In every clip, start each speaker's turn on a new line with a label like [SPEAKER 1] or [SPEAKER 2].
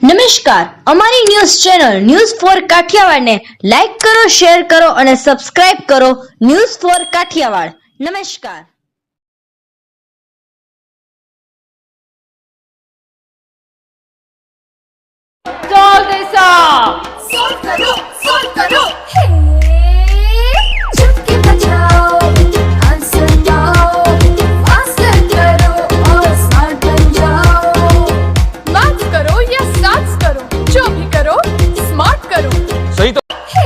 [SPEAKER 1] નમસ્કાર, અમારી news channel news for કાઠિયાવાડને લાઈક કરો, શેર કરો અને સબસ્ક્રાઇબ કરો. News for Kathiawad. નમસ્કાર.
[SPEAKER 2] Solve this up!
[SPEAKER 3] Solve करो हे चुटकी बजाओ आंसर पाओ आंसर करो और स्मार्ट बन जाओ
[SPEAKER 2] Maths करो या stats करो, जो भी करो स्मार्ट करो.
[SPEAKER 4] सही तो
[SPEAKER 3] हे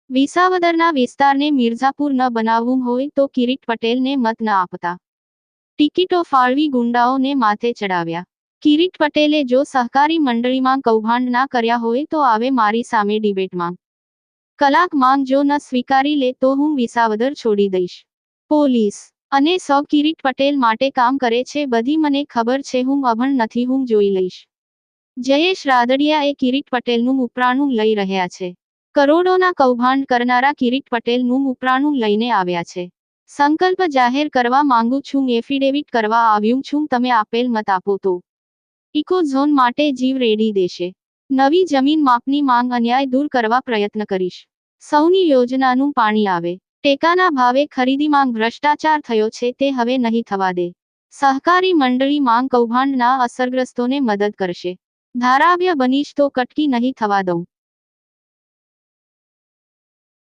[SPEAKER 5] વિસાવદરના વિસ્તારને મિર્ઝાપુર ન બનાવવું હોય તો કિરીટ પટેલને મત ન આપતા. ટિકિટો ફાળવી ગુંડાઓને માથે ચડાવ્યા. કિરીટ પટેલે જો સહકારી મંડળીમાં કૌભાંડ ના કર્યા હોય તો આવે મારી સામે ડિબેટમાં. કલાક માંગ જો ન સ્વીકારી લે તો હું વિસાવદર છોડી દઈશ. પોલીસ અને સૌ કિરીટ પટેલ માટે કામ કરે છે, બધી મને ખબર છે, હું અભણ નથી, હું જોઈ લઈશ. જયેશ રાદડિયા એ કિરીટ પટેલનું ઉપરાણું લઈ રહ્યા છે. કરોડોના કૌભાંડ કરનારા કિરીટ પટેલનું ઉપરાણું લઈને આવ્યા છે. સંકલ્પ જાહેર કરવા માંગુ છું, એફિડેવિટ કરવા આવ્યું છું, તમે આપેલ મત આપો તો ઇકો ઝોન માટે જીવ રેડી દેશે. નવી જમીન માપની માંગ અન્યાય દૂર કરવા પ્રયત્ન કરીશ. સૌની યોજનાનું પાણી આવે. ટેકાના ભાવે ખરીદી માંગ ભ્રષ્ટાચાર થયો છે તે હવે નહીં થવા દે. સહકારી મંડળી માંગ કૌભાંડના અસરગ્રસ્તોને મદદ કરશે. ધારાવ્ય બનીશ તો કટકી નહીં થવા દઉં.